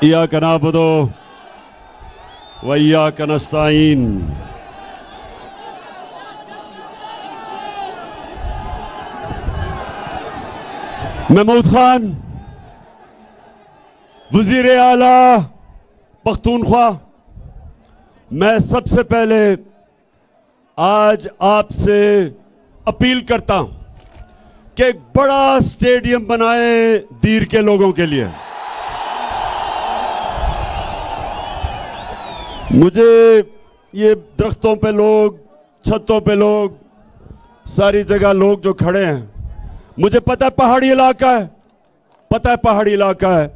इय्याका नअबुदु व इय्याका नस्तईन। महमूद खान, वजीर आला पख्तूनख्वा, मैं सबसे पहले आज आपसे अपील करता हूं कि एक बड़ा स्टेडियम बनाए दीर के लोगों के लिए। मुझे ये दरख्तों पे लोग, छतों पे लोग, सारी जगह लोग जो खड़े हैं, मुझे पता है पहाड़ी इलाका है, पता है पहाड़ी इलाका है,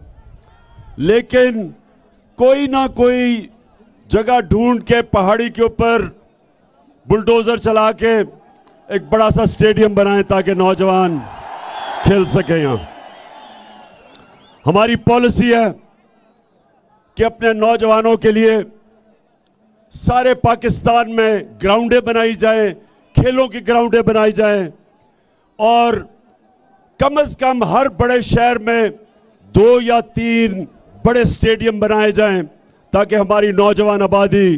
लेकिन कोई ना कोई जगह ढूंढ के पहाड़ी के ऊपर बुलडोजर चला के एक बड़ा सा स्टेडियम बनाएं ताकि नौजवान खेल सके। यहां हमारी पॉलिसी है कि अपने नौजवानों के लिए सारे पाकिस्तान में ग्राउंडें बनाई जाए, खेलों की ग्राउंडें बनाई जाए और कम से कम हर बड़े शहर में 2 या 3 बड़े स्टेडियम बनाए जाएं ताकि हमारी नौजवान आबादी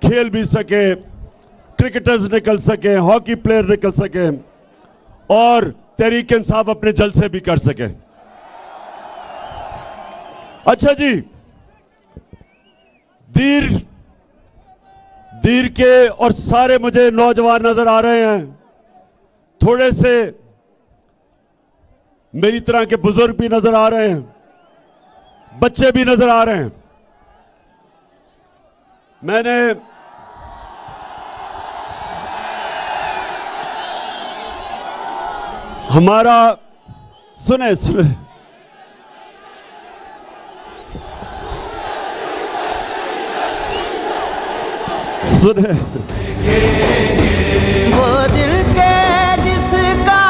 खेल भी सके, क्रिकेटर्स निकल सके, हॉकी प्लेयर निकल सके और तहरीक इंसाफ अपने जलसे भी कर सके। अच्छा जी, दीर के और सारे मुझे नौजवान नजर आ रहे हैं, थोड़े से मेरी तरह के बुजुर्ग भी नजर आ रहे हैं, बच्चे भी नजर आ रहे हैं। मैंने हमारा सुने सुने सुने वो दिल के जिसका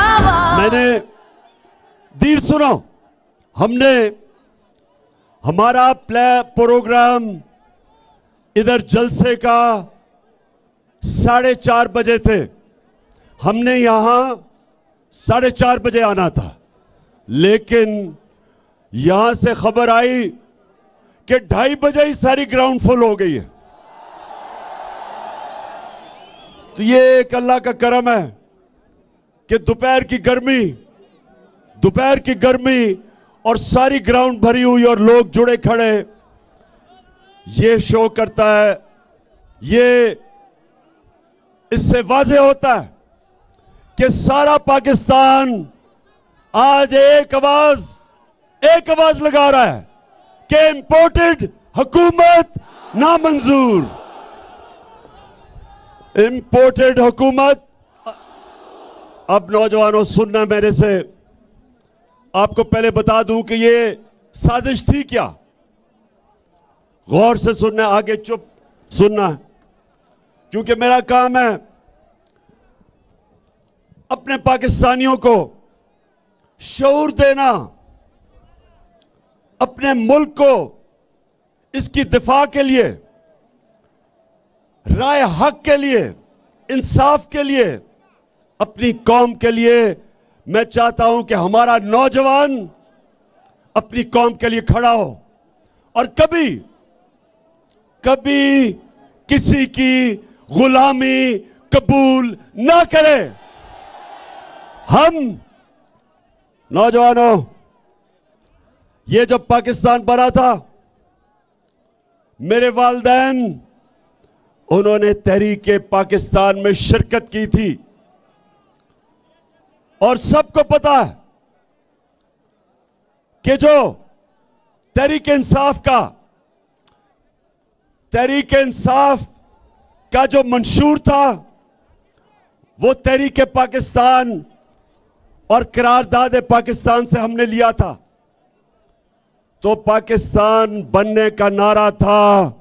मैंने दीर सुनो, हमने हमारा प्रोग्राम इधर जलसे का 4:30 बजे थे, हमने यहां 4:30 बजे आना था, लेकिन यहां से खबर आई कि 2:30 बजे ही सारी ग्राउंड फुल हो गई है। तो ये एक अल्लाह का करम है कि दोपहर की गर्मी और सारी ग्राउंड भरी हुई और लोग जुड़े खड़े, ये शो करता है, ये इससे वाज़ेह होता है कि सारा पाकिस्तान आज एक आवाज लगा रहा है कि इंपोर्टेड हुकूमत नामंजूर, इंपोर्टेड हुकूमत। अब नौजवानों सुनना मेरे से, आपको पहले बता दूं कि ये साजिश थी क्या, गौर से सुनना, आगे चुप सुनना है, क्योंकि मेरा काम है अपने पाकिस्तानियों को शऊर देना, अपने मुल्क को इसकी दिफा के लिए, राय हक के लिए, इंसाफ के लिए, अपनी कौम के लिए। मैं चाहता हूं कि हमारा नौजवान अपनी कौम के लिए खड़ा हो और कभी किसी की गुलामी कबूल ना करे। हम नौजवानों, ये जब पाकिस्तान बना था, मेरे वालिदैन उन्होंने तहरीक पाकिस्तान में शिरकत की थी और सबको पता है कि जो तहरीक इंसाफ का जो मंशूर था, वो तहरीक पाकिस्तान और करारदाद पाकिस्तान से हमने लिया था। तो पाकिस्तान बनने का नारा था,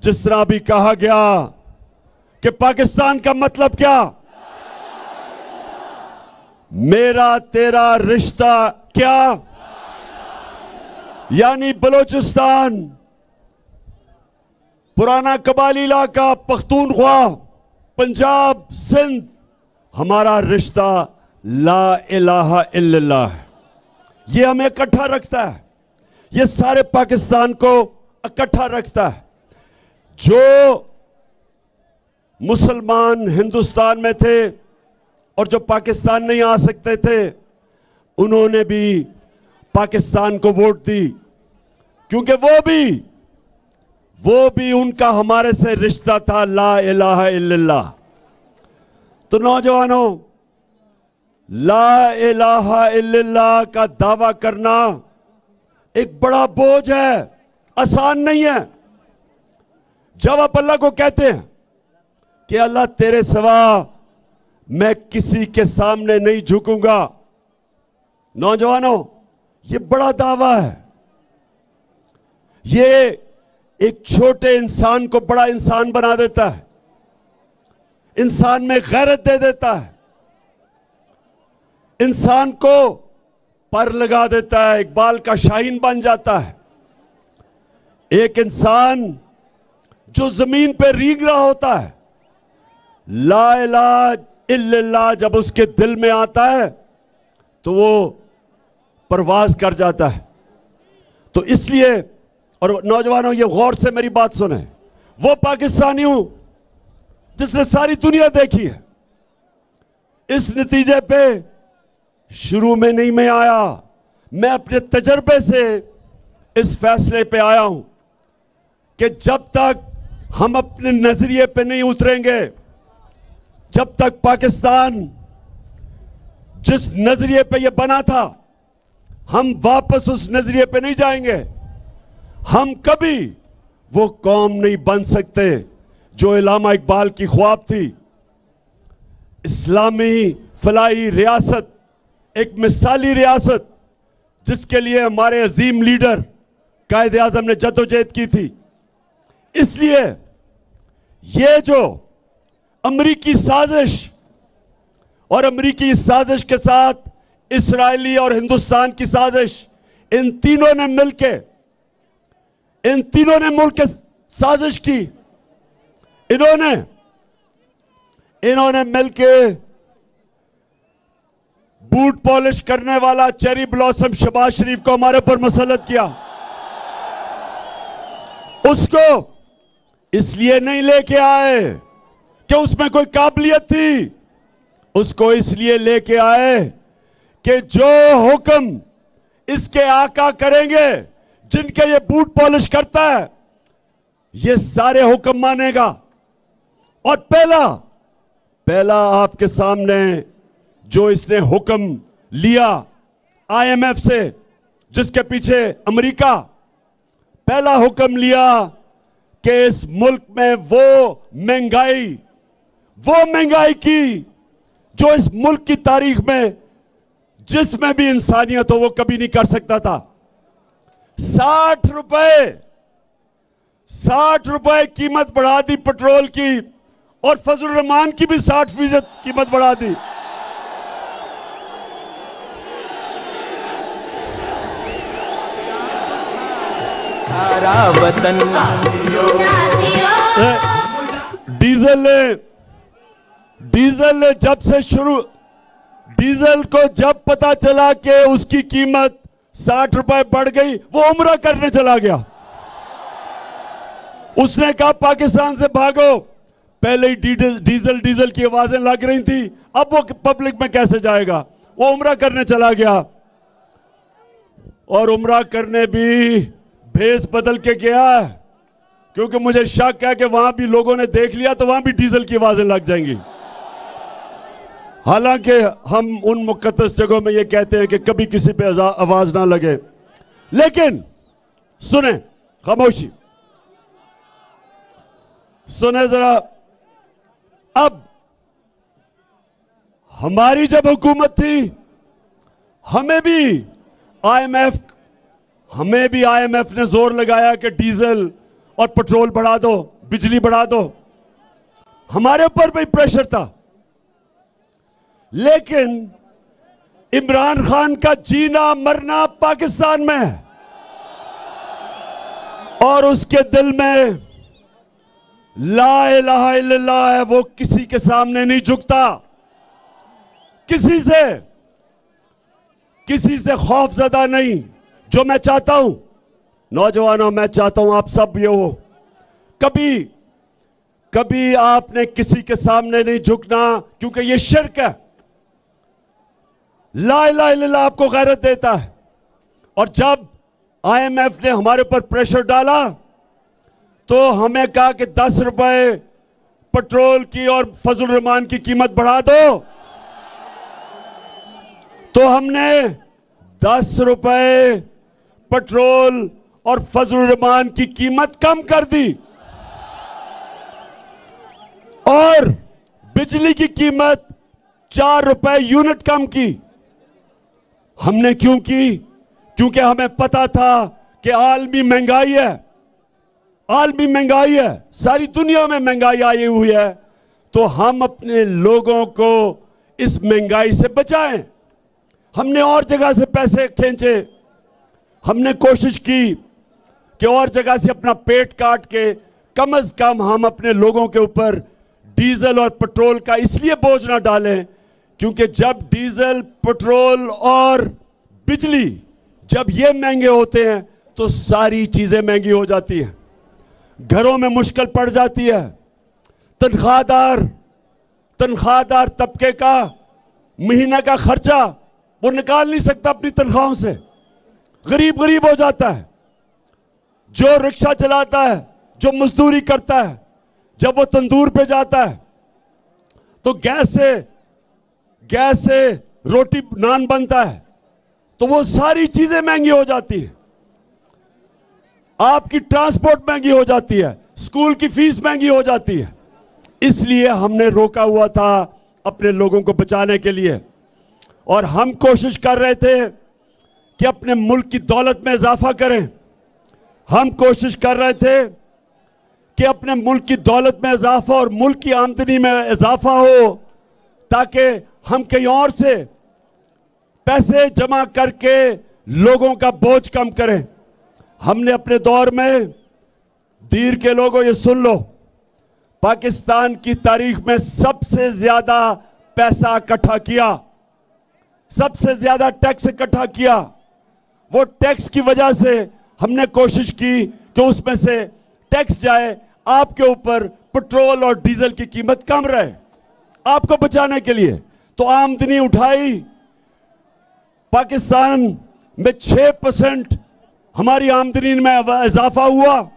जिस तरह भी कहा गया कि पाकिस्तान का मतलब क्या, मेरा तेरा रिश्ता क्या, यानी बलोचिस्तान, पुराना कबाली इलाका, पख्तूनख्वा, पंजाब, सिंध, हमारा रिश्ता ला इलाहा इल्लल्लाह है। ये हमें इकट्ठा रखता है, ये सारे पाकिस्तान को इकट्ठा रखता है। जो मुसलमान हिंदुस्तान में थे और जो पाकिस्तान नहीं आ सकते थे, उन्होंने भी पाकिस्तान को वोट दी, क्योंकि वो भी उनका हमारे से रिश्ता था, ला इलाहा इल्लल्लाह। तो नौजवानों, ला इलाहा इल्लल्लाह का दावा करना एक बड़ा बोझ है, आसान नहीं है। जब आप अल्लाह को कहते हैं कि अल्लाह तेरे सिवा मैं किसी के सामने नहीं झुकूंगा, नौजवानों, ये बड़ा दावा है। ये एक छोटे इंसान को बड़ा इंसान बना देता है, इंसान में गैरत दे देता है, इंसान को पर लगा देता है, इकबाल का शाहीन बन जाता है। एक इंसान जो जमीन पे रींग रहा होता है, ला इलाहा इल्लल्लाह जब उसके दिल में आता है तो वो परवाज कर जाता है। तो इसलिए, और नौजवानों ये गौर से मेरी बात सुने, वो पाकिस्तानी हूं जिसने सारी दुनिया देखी है। इस नतीजे पे शुरू में नहीं मैं आया, मैं अपने तजर्बे से इस फैसले पे आया हूं कि जब तक हम अपने नजरिए पे नहीं उतरेंगे, जब तक पाकिस्तान जिस नजरिए पे ये बना था, हम वापस उस नजरिए पे नहीं जाएंगे। हम कभी वो कौम नहीं बन सकते जो इलामा इकबाल की ख्वाब थी। इस्लामी फलाही रियासत, एक मिसाली रियासत जिसके लिए हमारे अजीम लीडर कायदे आजम ने जद्दोजहद की थी। इसलिए ये जो अमरीकी साजिश और अमरीकी साजिश के साथ इस्राएली और हिंदुस्तान की साजिश, इन तीनों ने मिलकर साजिश की। इन्होंने मिलकर बूट पॉलिश करने वाला चेरी ब्लॉसम शहबाज शरीफ को हमारे ऊपर मुसल्लत किया। उसको इसलिए नहीं लेके आए कि उसमें कोई काबिलियत थी, उसको इसलिए लेके आए कि जो हुक्म इसके आका करेंगे, जिनके ये बूट पॉलिश करता है, ये सारे हुक्म मानेगा। और पहला आपके सामने जो इसने हुक्म लिया IMF से, जिसके पीछे अमेरिका, पहला हुक्म लिया कि इस मुल्क में वो महंगाई की जो इस मुल्क की तारीख में जिसमें भी इंसानियत हो वो कभी नहीं कर सकता था। 60 रुपए कीमत बढ़ा दी पेट्रोल की, और फजल रहमान की भी 60% कीमत बढ़ा दी। डीजल ने जब से डीजल को जब पता चला कि उसकी कीमत 60 रुपए बढ़ गई, वो उम्रा करने चला गया। उसने कहा पाकिस्तान से भागो। पहले ही डीजल की आवाजें लग रही थी, अब वो पब्लिक में कैसे जाएगा, वो उम्रा करने चला गया। और उम्रा करने भी भेस बदल के गया, क्योंकि मुझे शक है कि वहां भी लोगों ने देख लिया तो वहां भी डीजल की आवाजें लग जाएंगी। हालांकि हम उन मुकद्दस जगहों में ये कहते हैं कि कभी किसी पे आवाज ना लगे, लेकिन सुने, खामोशी सुने जरा। अब हमारी जब हुकूमत थी, हमें भी IMF ने जोर लगाया कि डीजल और पेट्रोल बढ़ा दो, बिजली बढ़ा दो, हमारे ऊपर भी प्रेशर था। लेकिन इमरान खान का जीना मरना पाकिस्तान में है, और उसके दिल में ला इलाहा इल्लल्लाह है। वो किसी के सामने नहीं झुकता, किसी से खौफजदा नहीं। जो मैं चाहता हूं नौजवानों, मैं चाहता हूं आप सब ये हो, कभी कभी आपने किसी के सामने नहीं झुकना, क्योंकि ये शिर्क है। ला इलाहा इल्लल्लाह आपको गैरत देता है। और जब IMF ने हमारे ऊपर प्रेशर डाला तो हमें कहा कि 10 रुपए पेट्रोल की और फजल रहमान की कीमत बढ़ा दो, तो हमने 10 रुपए पेट्रोल और फजल रहमान की कीमत कम कर दी और बिजली की कीमत 4 रुपए यूनिट कम की। हमने क्यों की? क्योंकि हमें पता था कि आलमी महंगाई है, आलमी महंगाई है, सारी दुनिया में महंगाई आई हुई है, तो हम अपने लोगों को इस महंगाई से बचाएं। हमने और जगह से पैसे खींचे, हमने कोशिश की कि और जगह से अपना पेट काट के कम से कम हम अपने लोगों के ऊपर डीजल और पेट्रोल का इसलिए बोझ ना डालें, क्योंकि जब डीजल, पेट्रोल और बिजली जब ये महंगे होते हैं तो सारी चीजें महंगी हो जाती हैं, घरों में मुश्किल पड़ जाती है। तनख्वाहदार तबके का महीने का खर्चा वो निकाल नहीं सकता अपनी तनख्वाहों से, गरीब हो जाता है। जो रिक्शा चलाता है, जो मजदूरी करता है, जब वो तंदूर पे जाता है तो गैस से रोटी नान बनता है, तो वो सारी चीजें महंगी हो जाती है। आपकी ट्रांसपोर्ट महंगी हो जाती है, स्कूल की फीस महंगी हो जाती है। इसलिए हमने रोका हुआ था अपने लोगों को बचाने के लिए, और हम कोशिश कर रहे थे कि अपने मुल्क की दौलत में इजाफा करें। हम कोशिश कर रहे थे कि अपने मुल्क की दौलत में इजाफा और मुल्क की आमदनी में इजाफा हो, ताकि हम कहीं और से पैसे जमा करके लोगों का बोझ कम करें। हमने अपने दौर में, दीर के लोगों ये सुन लो, पाकिस्तान की तारीख में सबसे ज्यादा पैसा इकट्ठा किया, सबसे ज्यादा टैक्स इकट्ठा किया। वो टैक्स की वजह से हमने कोशिश की कि उसमें से टैक्स जाए आपके ऊपर, पेट्रोल और डीजल की कीमत कम रहे आपको बचाने के लिए। तो आमदनी उठाई, पाकिस्तान में 6% हमारी आमदनी में इजाफा हुआ।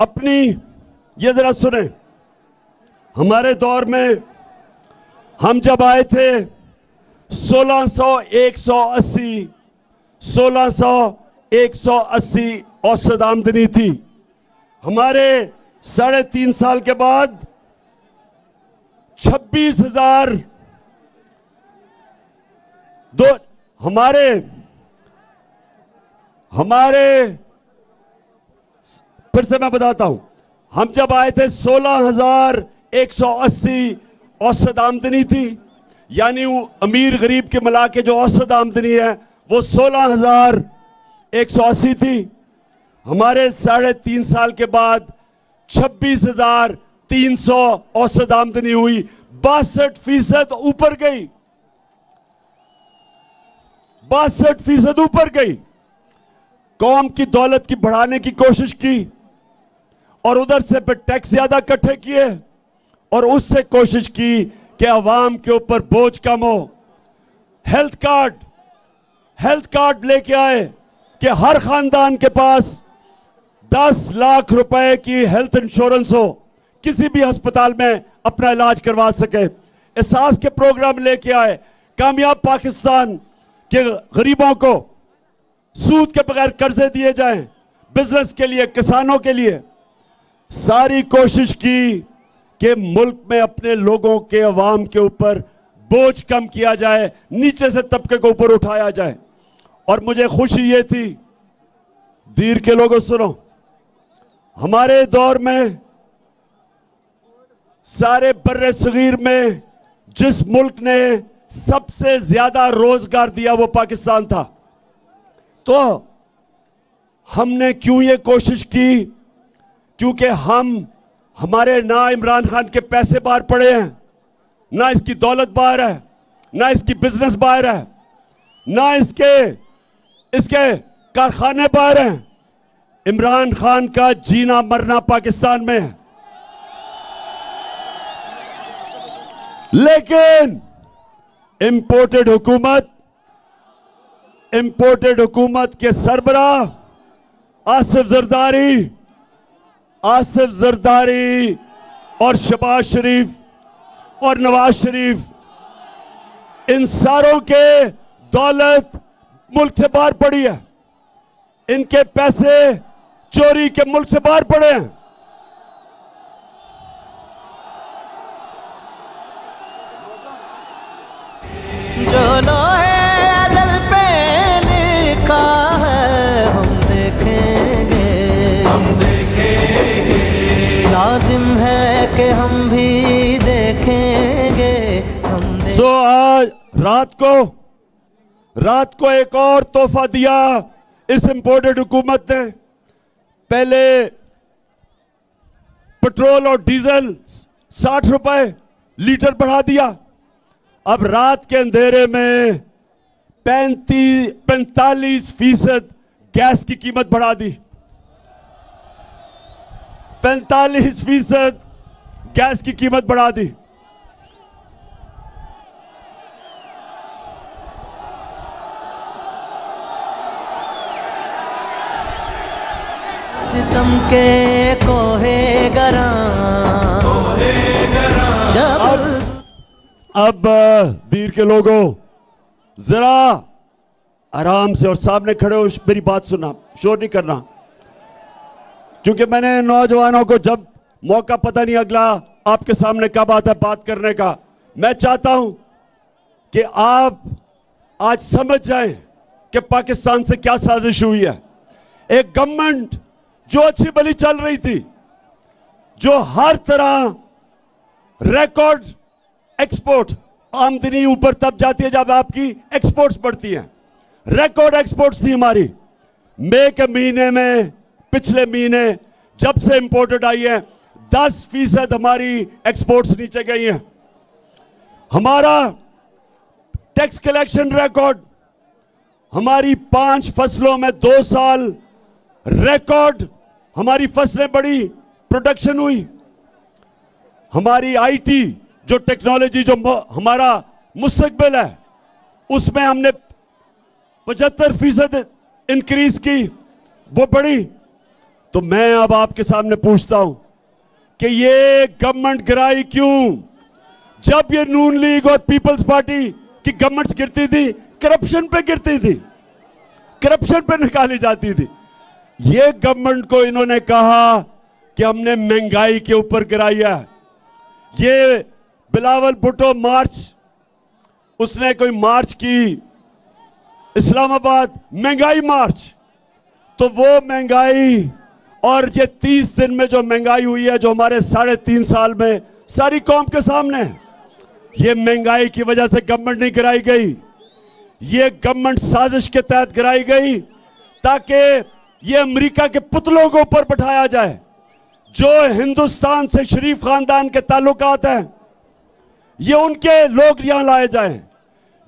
अपनी ये जरा सुने, हमारे दौर में हम जब आए थे 1680 औसत आमदनी थी। हमारे 3.5 साल के बाद 26,000 फिर से मैं बताता हूं, हम जब आए थे 16,180 औसत आमदनी थी, यानी अमीर गरीब के मिला के जो औसत आमदनी है वो 16,180 थी। हमारे 3.5 साल के बाद 26,300 औसत आमदनी हुई, 62% ऊपर गई, 62% ऊपर गई। कौम की दौलत की बढ़ाने की कोशिश की और उधर से फिर टैक्स ज्यादा इकट्ठे किए और उससे कोशिश की कि अवाम के ऊपर बोझ कम हो। हेल्थ कार्ड लेके आए कि हर खानदान के पास 10 लाख रुपए की हेल्थ इंश्योरेंस हो, किसी भी अस्पताल में अपना इलाज करवा सके। एहसास के प्रोग्राम लेके आए, कामयाब पाकिस्तान के गरीबों को सूद के बगैर कर्जे दिए जाएं, बिजनेस के लिए, किसानों के लिए। सारी कोशिश की कि मुल्क में अपने लोगों के, अवाम के ऊपर बोझ कम किया जाए, नीचे से तबके को ऊपर उठाया जाए। और मुझे खुशी ये थी, दीर के लोगों सुनो, हमारे दौर में सारे बर्रे सगीर में जिस मुल्क ने सबसे ज्यादा रोजगार दिया वो पाकिस्तान था। तो हमने क्यों ये कोशिश की? क्योंकि हमारे ना इमरान खान के पैसे बाहर पड़े हैं, ना इसकी दौलत बाहर है, ना इसकी बिजनेस बाहर है, ना इसके कारखाने बाहर हैं। इमरान खान का जीना मरना पाकिस्तान में है। लेकिन इंपोर्टेड हुकूमत के सरबराह आसिफ जरदारी और शहबाज शरीफ और नवाज शरीफ, इन सारों के दौलत मुल्क से बाहर पड़ी है। इनके पैसे चोरी के मुल्क से बाहर पड़े हैं। जो लोहे दिल पे लिखा है हम देखेंगे, लाजिम है कि हम भी देखेंगे, सो आज रात को एक और तोहफा दिया इस इंपोर्टेड हुकूमत ने। पहले पेट्रोल और डीजल 60 रुपए लीटर बढ़ा दिया। अब रात के अंधेरे में 45% गैस की कीमत बढ़ा दी। 45% गैस की कीमत बढ़ा दी। सितम के कोहे गरा अब दीर के लोगों, जरा आराम से और सामने खड़े हो मेरी बात सुनना, शोर नहीं करना, क्योंकि मैंने नौजवानों को जब मौका पता नहीं अगला आपके सामने कब आता है बात करने का। मैं चाहता हूं कि आप आज समझ जाएं कि पाकिस्तान से क्या साजिश हुई है। एक गवर्नमेंट जो अच्छी भली चल रही थी, जो हर तरह रिकॉर्ड एक्सपोर्ट, आमदनी ऊपर तब जाती है जब आपकी एक्सपोर्ट्स बढ़ती हैं। रिकॉर्ड एक्सपोर्ट्स थी हमारी। मई के महीने में, पिछले महीने जब से इंपोर्टेड आई है, 10% हमारी एक्सपोर्ट्स नीचे गई हैं। हमारा टैक्स कलेक्शन रिकॉर्ड, हमारी 5 फसलों में 2 साल रिकॉर्ड हमारी फसलें बढ़ी, प्रोडक्शन हुई। हमारी आईटी जो टेक्नोलॉजी, जो हमारा मुस्तकबिल है, उसमें हमने 75% इंक्रीज की, वो बढ़ी। तो मैं अब आपके सामने पूछता हूं कि ये गवर्नमेंट गिराई क्यों? जब ये नून लीग और पीपल्स पार्टी की गवर्नमेंट्स गिरती थी, करप्शन पे गिरती थी, करप्शन पे निकाली जाती थी। ये गवर्नमेंट को इन्होंने कहा कि हमने महंगाई के ऊपर गिराई है। ये बिलावल भुट्टो मार्च, उसने कोई मार्च की इस्लामाबाद, महंगाई मार्च, तो वो महंगाई और ये 30 दिन में जो महंगाई हुई है, जो हमारे 3.5 साल में सारी कौम के सामने है, ये महंगाई की वजह से गवर्नमेंट नहीं गिराई गई। ये गवर्नमेंट साजिश के तहत गिराई गई ताकि ये अमेरिका के पुतलों को ऊपर बैठाया जाए। जो हिंदुस्तान से शरीफ खानदान के ताल्लुकात हैं, ये उनके लोग यहां लाए जाएं,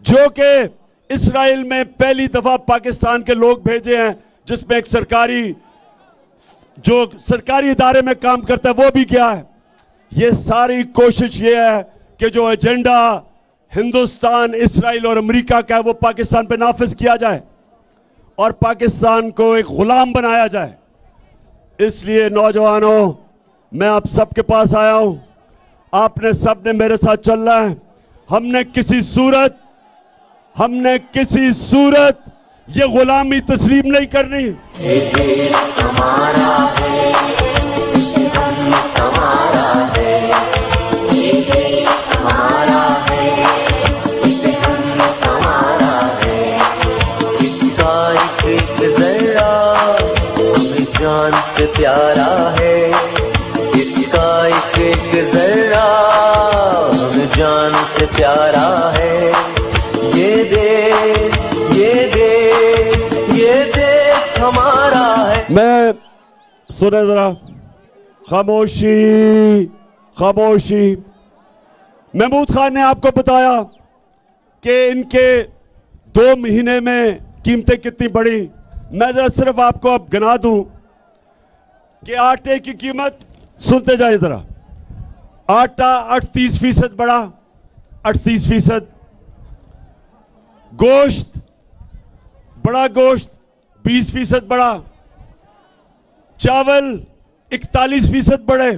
जो कि इस्राइल में पहली दफा पाकिस्तान के लोग भेजे हैं, जिसमें एक सरकारी इदारे में काम करता है वो भी गया है। ये सारी कोशिश ये है कि जो एजेंडा हिंदुस्तान, इस्राइल और अमेरिका का है, वो पाकिस्तान पे नाफिज किया जाए और पाकिस्तान को एक गुलाम बनाया जाए। इसलिए नौजवानों, मैं आप सबके पास आया हूं। आपने सबने मेरे साथ चलना है। हमने किसी सूरत ये गुलामी तस्लीम नहीं करनी। हमारा है, हमारा है, हमारा है, हमारा है। इसका एक जरा हमें जान से प्यारा है। इसका एक जरा हमें जान से प्यारा है। ये देश हमारा है। मैं सुने जरा, खामोशी। महमूद खान ने आपको बताया कि इनके 2 महीने में कीमतें कितनी बढ़ी। मैं जरा सिर्फ आपको अब गिना दूं कि आटे की कीमत, सुनते जाए जरा, आटा 38% बढ़ा, 38%। गोश्त, बड़ा गोश्त 20% बढ़ा, चावल 41% बढ़े।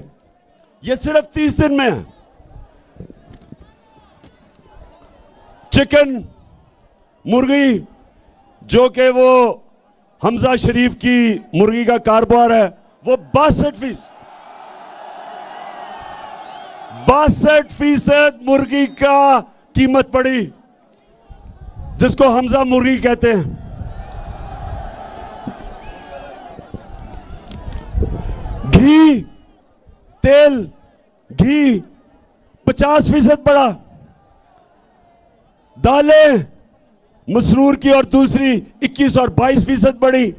ये सिर्फ 30 दिन में है। चिकन, मुर्गी, जो कि वो हमजा शरीफ की मुर्गी का कारोबार है, वो 62% मुर्गी का कीमत बढ़ी, जिसको हमजा मुर्गी कहते हैं। घी, तेल, घी 50% बढ़ा। दालें, मसरूर की और दूसरी 21 और 22% बढ़ी।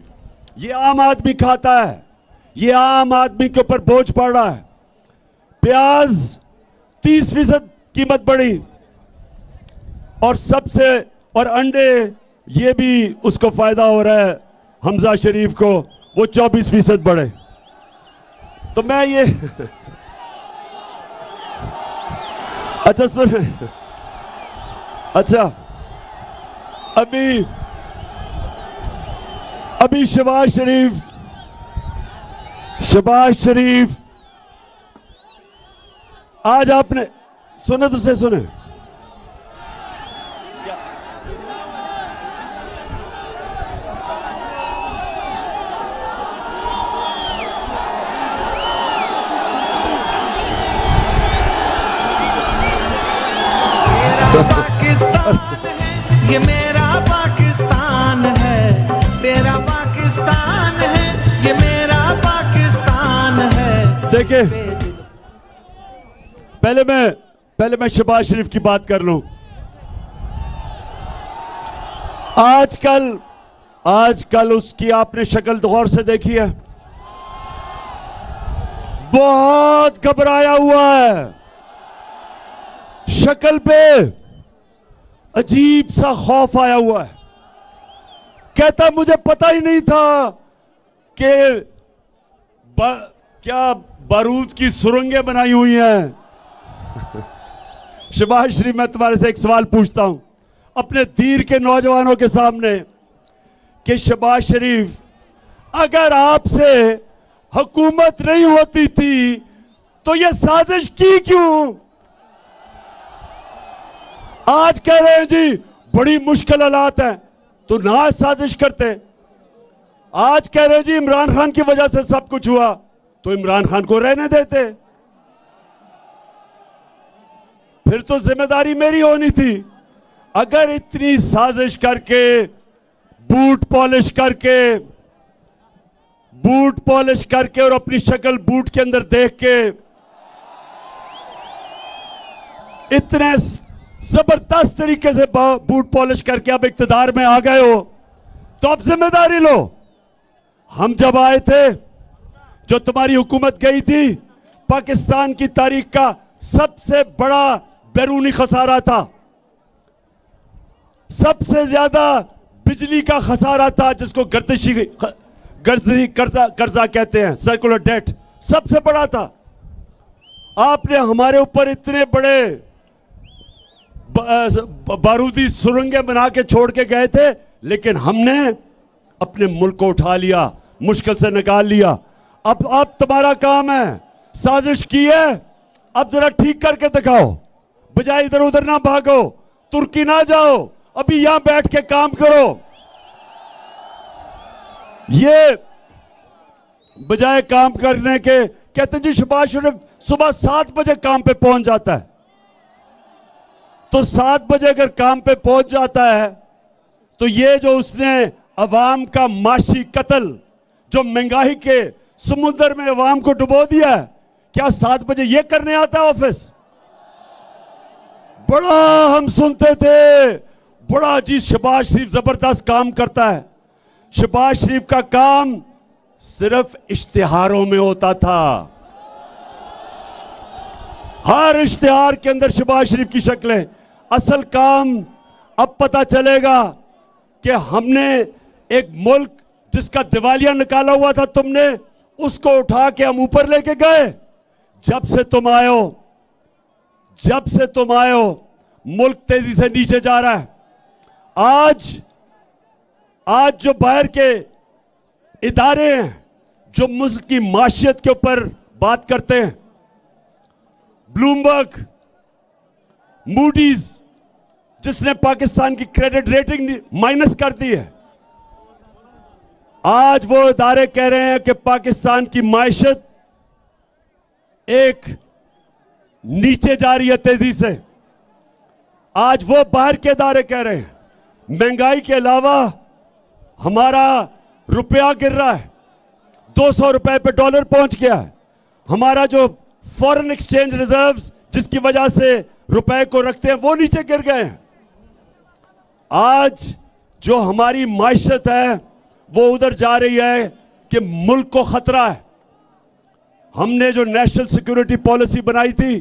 ये आम आदमी खाता है, ये आम आदमी के ऊपर बोझ पड़ रहा है। प्याज 30% कीमत बढ़ी, और अंडे, ये भी उसको फायदा हो रहा है हमजा शरीफ को, वो 24% बढ़े। तो मैं ये अच्छा सुन, अच्छा अभी शहबाज शरीफ आज आपने सुने तो से सुने, पाकिस्तान है ये, मेरा पाकिस्तान है, तेरा पाकिस्तान है ये, मेरा पाकिस्तान है। देखिए, पहले मैं शहबाज शरीफ की बात कर लूं। आजकल उसकी आपने शक्ल गौर से देखी है, बहुत घबराया हुआ है, शक्ल पे अजीब सा खौफ आया हुआ है। कहता मुझे पता ही नहीं था कि क्या बारूद की सुरंगें बनाई हुई हैं। शहबाज शरीफ, मैं तुम्हारे से एक सवाल पूछता हूं अपने दीर के नौजवानों के सामने कि शहबाज शरीफ, अगर आपसे हुकूमत नहीं होती थी तो यह साजिश की क्यों? आज कह रहे हैं जी बड़ी मुश्किल हालात है, तो ना साजिश करते। आज कह रहे हैं जी इमरान खान की वजह से सब कुछ हुआ, तो इमरान खान को रहने देते। फिर तो जिम्मेदारी मेरी होनी थी। अगर इतनी साजिश करके, बूट पॉलिश करके और अपनी शक्ल बूट के अंदर देख के इतने जबरदस्त तरीके से बूट पॉलिश करके अब इक्तदार में आ गए हो, तो अब जिम्मेदारी लो। हम जब आए थे, जो तुम्हारी हुकूमत गई थी, पाकिस्तान की तारीख का सबसे बड़ा बैरूनी खसारा था, सबसे ज्यादा बिजली का खसारा था, जिसको गर्जी कर्जा कहते हैं, सर्कुलर डेट, सबसे बड़ा था। आपने हमारे ऊपर इतने बड़े बारूदी सुरंगें बना के छोड़ के गए थे, लेकिन हमने अपने मुल्क को उठा लिया, मुश्किल से निकाल लिया। अब तुम्हारा काम है, साजिश की है, अब जरा ठीक करके दिखाओ, बजाय इधर उधर ना भागो, तुर्की ना जाओ, अभी यहां बैठ के काम करो। ये बजाय काम करने के, कहते जी शहबाज शरीफ सुबह 7 बजे काम पे पहुंच जाता है, तो 7 बजे अगर काम पे पहुंच जाता है, तो ये जो उसने अवाम का माशी कत्ल, जो महंगाई के समुद्र में अवाम को डुबो दिया है, क्या 7 बजे ये करने आता है ऑफिस? बड़ा हम सुनते थे, बड़ा जी शहबाज शरीफ जबरदस्त काम करता है। शहबाज शरीफ का काम सिर्फ इश्तिहारों में होता था, हर इश्तिहार के अंदर शहबाज शरीफ की शक्लें। असल काम अब पता चलेगा कि हमने एक मुल्क जिसका दिवालिया निकाला हुआ था तुमने, उसको उठा के हम ऊपर लेके गए। जब से तुम आए हो मुल्क तेजी से नीचे जा रहा है। आज जो बाहर के इदारे हैं जो मुल्क की माशियत के ऊपर बात करते हैं, ब्लूमबर्ग, मूडीज, जिसने पाकिस्तान की क्रेडिट रेटिंग माइनस कर दी है, आज वो इदारे कह रहे हैं कि पाकिस्तान की माशियत एक नीचे जा रही है तेजी से। आज वो बाहर के इदारे कह रहे हैं महंगाई के अलावा हमारा रुपया गिर रहा है, 200 रुपए पे डॉलर पहुंच गया है। हमारा जो फॉरेन एक्सचेंज रिजर्व्स जिसकी वजह से रुपए को रखते हैं वो नीचे गिर गए हैं। आज जो हमारी माशियत है वो उधर जा रही है कि मुल्क को खतरा है। हमने जो नेशनल सिक्योरिटी पॉलिसी बनाई थी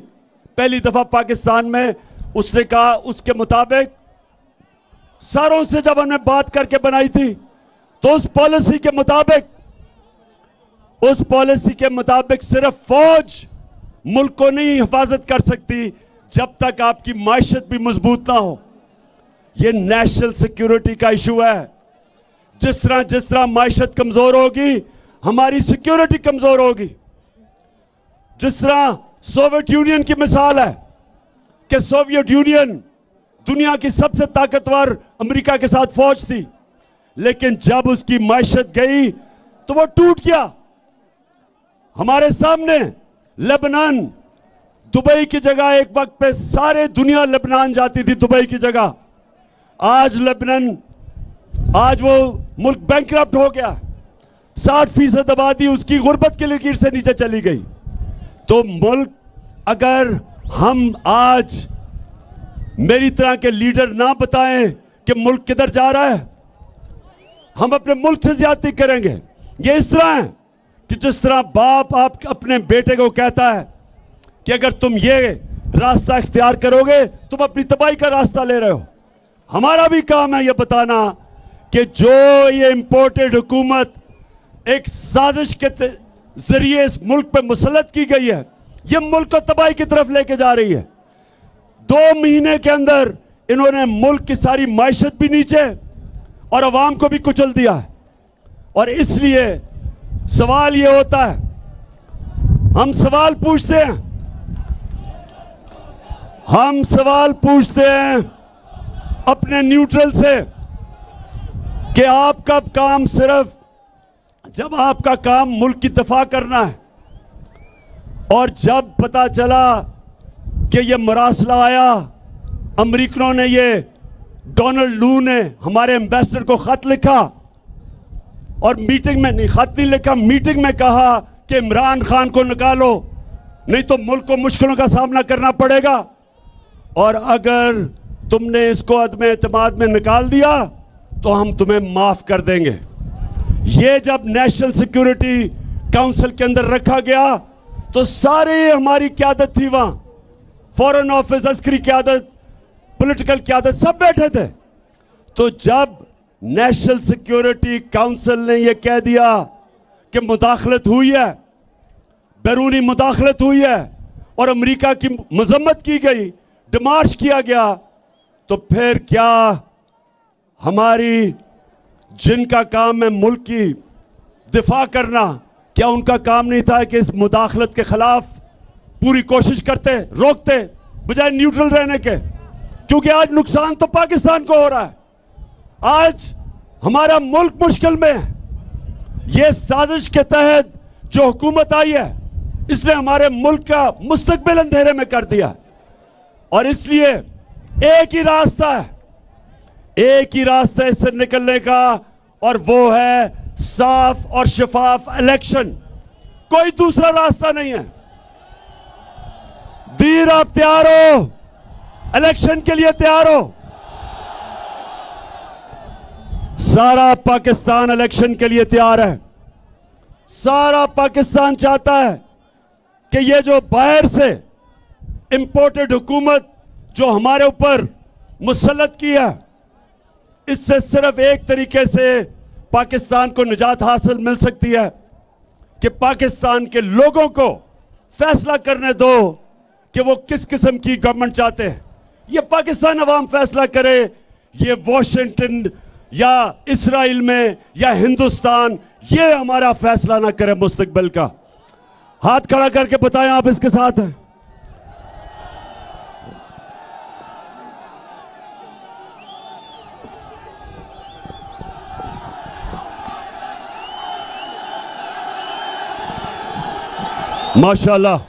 पहली दफा पाकिस्तान में, उसने कहा, उसके मुताबिक सारों से जब हमने बात करके बनाई थी तो उस पॉलिसी के मुताबिक सिर्फ फौज मुल्क को नहीं हिफाजत कर सकती जब तक आपकी माशियत भी मजबूत ना हो। यह नेशनल सिक्योरिटी का इशू है। जिस तरह माशियत कमजोर होगी हमारी सिक्योरिटी कमजोर होगी। जिस तरह सोवियत यूनियन की मिसाल है कि सोवियत यूनियन दुनिया की सबसे ताकतवर अमेरिका के साथ फौज थी, लेकिन जब उसकी माशियत गई तो वो टूट गया। हमारे सामने लेबनान, दुबई की जगह एक वक्त पे सारे दुनिया लेबनान जाती थी दुबई की जगह। आज वो मुल्क बैंकरप्ट हो गया। 60% आबादी उसकी गुर्बत की लकीर से नीचे चली गई। तो मुल्क, अगर हम आज मेरी तरह के लीडर ना बताएं कि मुल्क किधर जा रहा है, हम अपने मुल्क से ज्यादती करेंगे। ये इस तरह है कि जिस तरह बाप आप अपने बेटे को कहता है कि अगर तुम ये रास्ता इख्तियार करोगे तुम अपनी तबाही का रास्ता ले रहे हो। हमारा भी काम है ये बताना कि जो ये इंपोर्टेड हुकूमत एक साजिश के जरिए इस मुल्क पे मुसल्लत की गई है, ये मुल्क को तबाही की तरफ लेके जा रही है। 2 महीने के अंदर इन्होंने मुल्क की सारी माशियत भी नीचे और अवाम को भी कुचल दिया है। और इसलिए सवाल ये होता है, हम सवाल पूछते हैं अपने न्यूट्रल से कि आपका काम सिर्फ जब आपका काम मुल्क की दफा करना है, और जब पता चला कि ये मरासला आया, अमरीकनों ने, ये डोनाल्ड लू ने हमारे एम्बेसडर को खत लिखा और मीटिंग में नहीं, खत नहीं लिखा, मीटिंग में कहा कि इमरान खान को निकालो नहीं तो मुल्क को मुश्किलों का सामना करना पड़ेगा, और अगर तुमने इसको अदम एतमाद में निकाल दिया तो हम तुम्हें माफ कर देंगे। ये जब नेशनल सिक्योरिटी काउंसिल के अंदर रखा गया तो सारी हमारी क्यादत थी वहां, फॉरेन ऑफिस, अस्करी क्यादत, पॉलिटिकल क्यादत, सब बैठे थे। तो जब नेशनल सिक्योरिटी काउंसिल ने यह कह दिया कि मुदाखलत हुई है, बैरूनी मुदाखलत हुई है और अमेरिका की मजम्मत की गई, डिमार्च किया गया, तो फिर क्या हमारी जिनका काम है मुल्क की दिफा करना, क्या उनका काम नहीं था कि इस मुदाखलत के खिलाफ पूरी कोशिश करते, रोकते, बजाय न्यूट्रल रहने के? क्योंकि आज नुकसान तो पाकिस्तान को हो रहा है, आज हमारा मुल्क मुश्किल में है। ये साजिश के तहत जो हुकूमत आई है इसने हमारे मुल्क का मुस्तकबिल अंधेरे में कर दिया, और इसलिए एक ही रास्ता है इससे निकलने का, और वो है साफ और शफाफ इलेक्शन। कोई दूसरा रास्ता नहीं है। दीर, आप तैयार हो? इलेक्शन के लिए तैयार हो? सारा पाकिस्तान इलेक्शन के लिए तैयार है। सारा पाकिस्तान चाहता है कि ये जो बाहर से इंपोर्टेड हुकूमत जो हमारे ऊपर मुसल्लत की है, इससे सिर्फ एक तरीके से पाकिस्तान को निजात हासिल मिल सकती है कि पाकिस्तान के लोगों को फैसला करने दो कि वो किस किस्म की गवर्नमेंट चाहते हैं। ये पाकिस्तान अवाम फैसला करे, ये वॉशिंगटन या इस्राइल में या हिंदुस्तान ये हमारा फैसला ना करे मुस्तकबिल का। हाथ खड़ा करके बताएं आप इसके साथ हैं। माशाल्लाह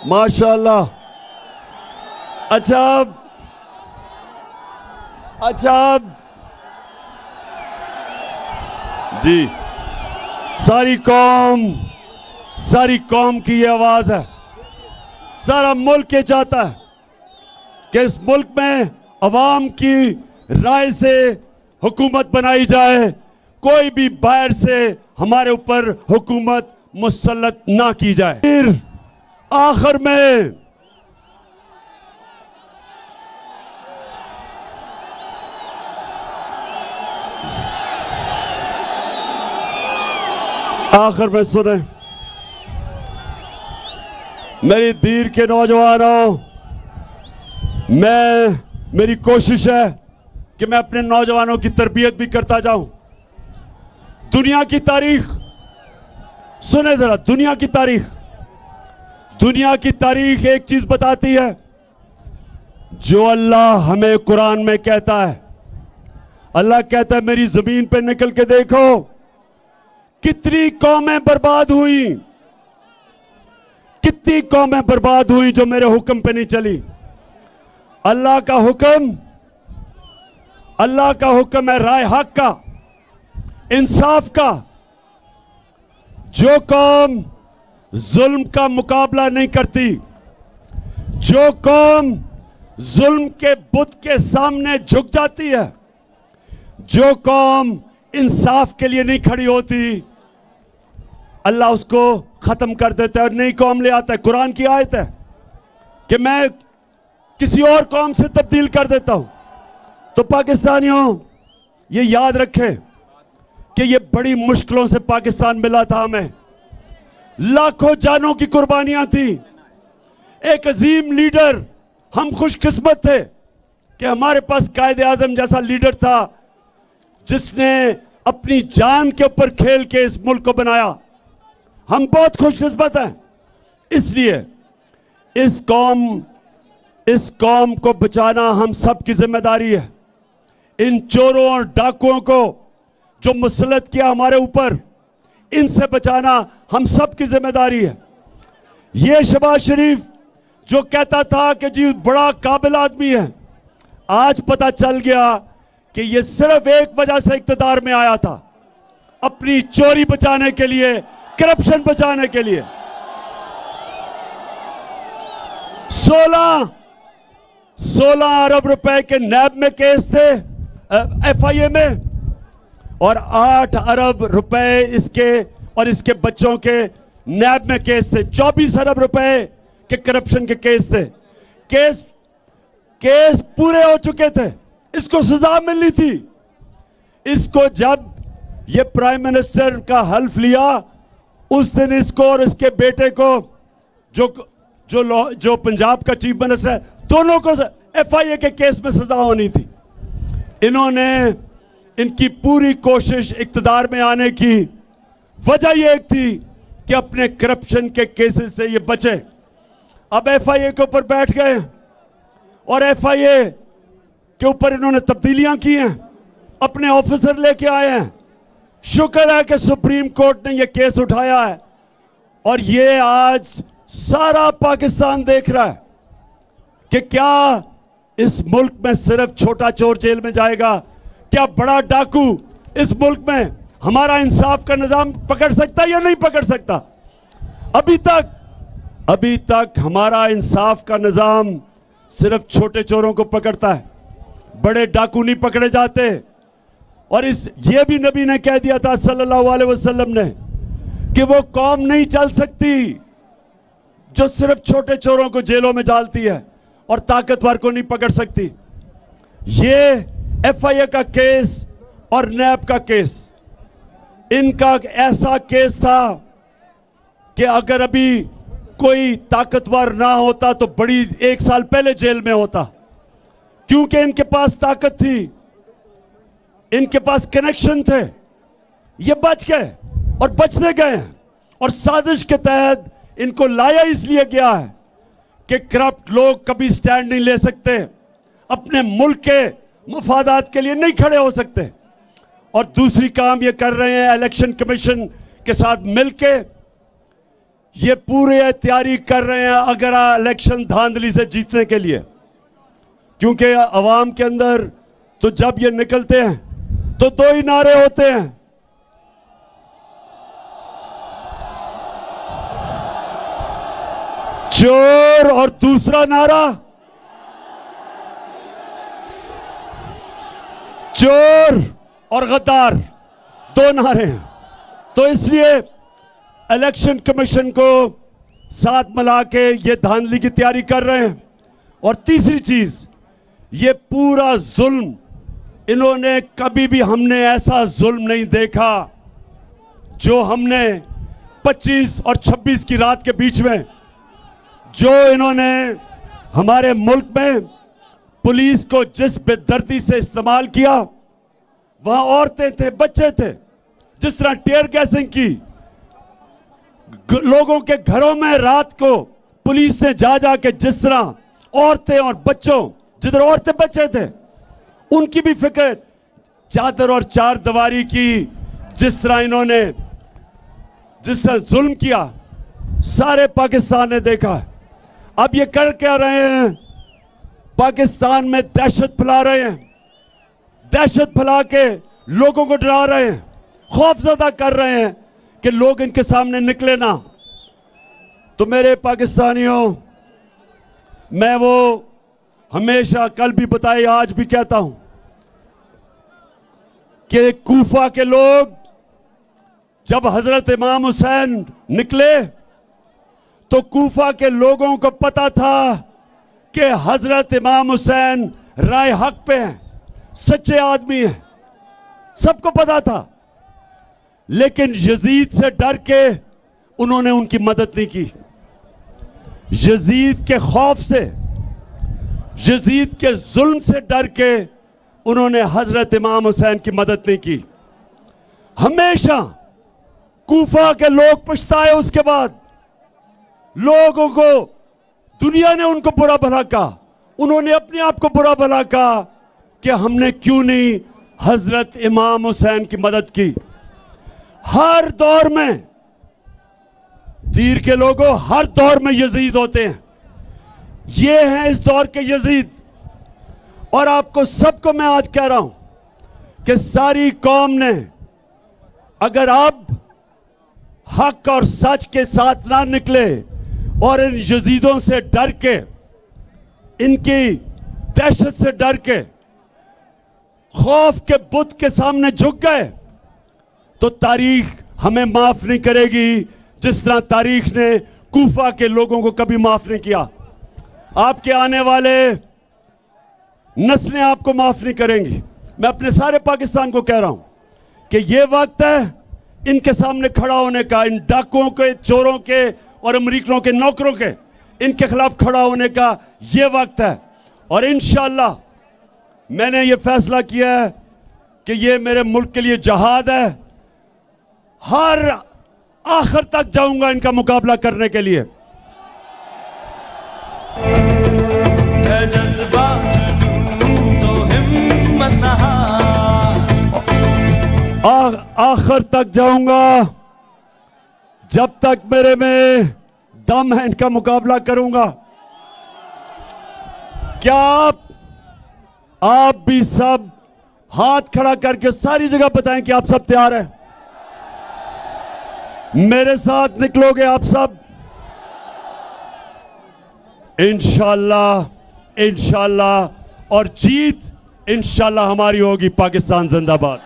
माशाल्लाह। अच्छा जी, सारी कौम की ये आवाज है, सारा मुल्क ये चाहता है कि इस मुल्क में अवाम की राय से हुकूमत बनाई जाए, कोई भी बाहर से हमारे ऊपर हुकूमत मुसल्लत ना की जाए। फिर आखिर में सुने, मेरी दीर के नौजवानों, मेरी कोशिश है कि मैं अपने नौजवानों की तरबियत भी करता जाऊं। दुनिया की तारीख सुने जरा, दुनिया की तारीख एक चीज बताती है, जो अल्लाह हमें कुरान में कहता है। अल्लाह कहता है मेरी जमीन पे निकल के देखो कितनी कौमें बर्बाद हुई, कितनी कौमें बर्बाद हुई जो मेरे हुक्म पे नहीं चली। अल्लाह का हुक्म है राय हक का, इंसाफ का। जो कौम जुल्म का मुकाबला नहीं करती, जो कौम जुल्म के बुत के सामने झुक जाती है, जो कौम इंसाफ के लिए नहीं खड़ी होती, अल्लाह उसको खत्म कर देता है और नई कौम ले आता है। कुरान की आयत है कि मैं किसी और कौम से तब्दील कर देता हूं। तो पाकिस्तानियों ये याद रखें कि ये बड़ी मुश्किलों से पाकिस्तान मिला था हमें, लाखों जानों की कुर्बानियां थी। एक अजीम लीडर, हम खुशकिस्मत थे कि हमारे पास कायदे आजम जैसा लीडर था जिसने अपनी जान के ऊपर खेल के इस मुल्क को बनाया। हम बहुत खुशकिस्मत हैं। इसलिए इस कौम को बचाना हम सब की जिम्मेदारी है। इन चोरों और डाकुओं को जो मुसल्लत किया हमारे ऊपर, इनसे बचाना हम सब की जिम्मेदारी है। ये शहबाज शरीफ जो कहता था कि जी बड़ा काबिल आदमी है, आज पता चल गया कि ये सिर्फ एक वजह से इख्तिदार में आया था, अपनी चोरी बचाने के लिए, करप्शन बचाने के लिए। 16 अरब रुपए के नैब में केस थे, एफआईए में, और 8 अरब रुपए इसके और इसके बच्चों के नैब में केस थे। 24 अरब रुपए के करप्शन के केस थे। केस पूरे हो चुके थे, इसको सजा मिलनी थी। इसको जब ये प्राइम मिनिस्टर का हल्फ लिया, उस दिन इसको और इसके बेटे को जो पंजाब का चीफ मिनिस्टर है, दोनों को एफआईए के केस में सजा होनी थी। इनकी पूरी कोशिश इख्तिदार में आने की वजह यह एक थी कि अपने करप्शन के केसेस से ये बचे। अब एफआईए के ऊपर बैठ गए और एफआईए के ऊपर इन्होंने तब्दीलियां की हैं, अपने ऑफिसर लेके आए हैं। शुक्र है कि सुप्रीम कोर्ट ने यह केस उठाया है और ये आज सारा पाकिस्तान देख रहा है कि क्या इस मुल्क में सिर्फ छोटा चोर जेल में जाएगा, क्या बड़ा डाकू इस मुल्क में हमारा इंसाफ का निजाम पकड़ सकता है या नहीं पकड़ सकता। अभी तक हमारा इंसाफ का निजाम सिर्फ छोटे चोरों को पकड़ता है, बड़े डाकू नहीं पकड़े जाते। और ये भी नबी ने कह दिया था सल्लल्लाहु अलैहि वसल्लम ने कि वो कौम नहीं चल सकती जो सिर्फ छोटे चोरों को जेलों में डालती है और ताकतवर को नहीं पकड़ सकती। ये एफआईए का केस और नैब का केस, इनका ऐसा केस था कि अगर अभी कोई ताकतवर ना होता तो बड़ी 1 साल पहले जेल में होता, क्योंकि इनके पास ताकत थी, इनके पास कनेक्शन थे। ये बच गए और बचने गए हैं, और साजिश के तहत इनको लाया इसलिए गया है कि करप्ट लोग कभी स्टैंड नहीं ले सकते, अपने मुल्क के मफादात के लिए नहीं खड़े हो सकते। और दूसरी काम ये कर रहे हैं, इलेक्शन कमीशन के साथ मिलके ये पूरे तैयारी कर रहे हैं अगर इलेक्शन धांधली से जीतने के लिए, क्योंकि अवाम के अंदर तो जब ये निकलते हैं तो 2 ही नारे होते हैं, चोर और दूसरा नारा चोर और गद्दार, 2 नारे हैं। तो इसलिए इलेक्शन कमीशन को साथ मिला के ये धांधली की तैयारी कर रहे हैं। और तीसरी चीज, ये पूरा जुल्म, इन्होंने कभी भी, हमने ऐसा जुल्म नहीं देखा जो हमने 25 और 26 की रात के बीच में, जो इन्होंने हमारे मुल्क में पुलिस को जिस बेदर्दी से इस्तेमाल किया, वहां औरतें थे, बच्चे थे, जिस तरह टेयर गैसिंग की, लोगों के घरों में रात को पुलिस से जा जाके जिस तरह औरतें और बच्चों, जिधर औरतें बच्चे थे उनकी भी फिक्र, चादर और चार दीवारी की जिस तरह इन्होंने, जिस तरह जुल्म किया, सारे पाकिस्तान ने देखा है। अब ये कर क्या रहे हैं, पाकिस्तान में दहशत फैला रहे हैं, दहशत फैला के लोगों को डरा रहे हैं, खौफजदा कर रहे हैं कि लोग इनके सामने निकले ना। तो मेरे पाकिस्तानियों, मैं वो हमेशा, कल भी बताई, आज भी कहता हूं कि कूफा के लोग जब हजरत इमाम हुसैन निकले तो कूफा के लोगों को पता था कि हजरत इमाम हुसैन राय हक पे हैं, सच्चे आदमी हैं, सबको पता था। लेकिन यजीद से डर के उन्होंने उनकी मदद नहीं की। यजीद के खौफ से, यजीद के जुल्म से डर के उन्होंने हजरत इमाम हुसैन की मदद नहीं की। हमेशा कूफा के लोग पछताए, उसके बाद लोगों को, दुनिया ने उनको बुरा भला कहा, उन्होंने अपने आप को बुरा भला कहा कि हमने क्यों नहीं हजरत इमाम हुसैन की मदद की। हर दौर में तीर के लोगों, हर दौर में यजीद होते हैं, ये हैं इस दौर के यजीद। और आपको सबको मैं आज कह रहा हूं कि सारी कौम ने, अगर आप हक और सच के साथ ना निकले और इन यजीदों से डर के, इनकी दहशत से डर के, खौफ के बुत के सामने झुक गए, तो तारीख हमें माफ नहीं करेगी, जिस तरह तारीख ने कूफा के लोगों को कभी माफ नहीं किया। आपके आने वाले नस्लें आपको माफ नहीं करेंगी। मैं अपने सारे पाकिस्तान को कह रहा हूं कि यह वक्त है इनके सामने खड़ा होने का, इन डाकुओं के, चोरों के और अमरीकनों के नौकरों के, इनके खिलाफ खड़ा होने का यह वक्त है। और इंशाअल्लाह मैंने ये फैसला किया है कि ये मेरे मुल्क के लिए जहाद है, हर आखिर तक जाऊंगा इनका मुकाबला करने के लिए। जज्बा तो हिम्मत न हार, आखिर तक जाऊंगा, जब तक मेरे में दम है इनका मुकाबला करूंगा। क्या आप भी सब हाथ खड़ा करके सारी जगह बताएं कि आप सब तैयार हैं? मेरे साथ निकलोगे आप सब? इंशाअल्लाह, इंशाअल्लाह, और जीत इंशाअल्लाह हमारी होगी। पाकिस्तान जिंदाबाद।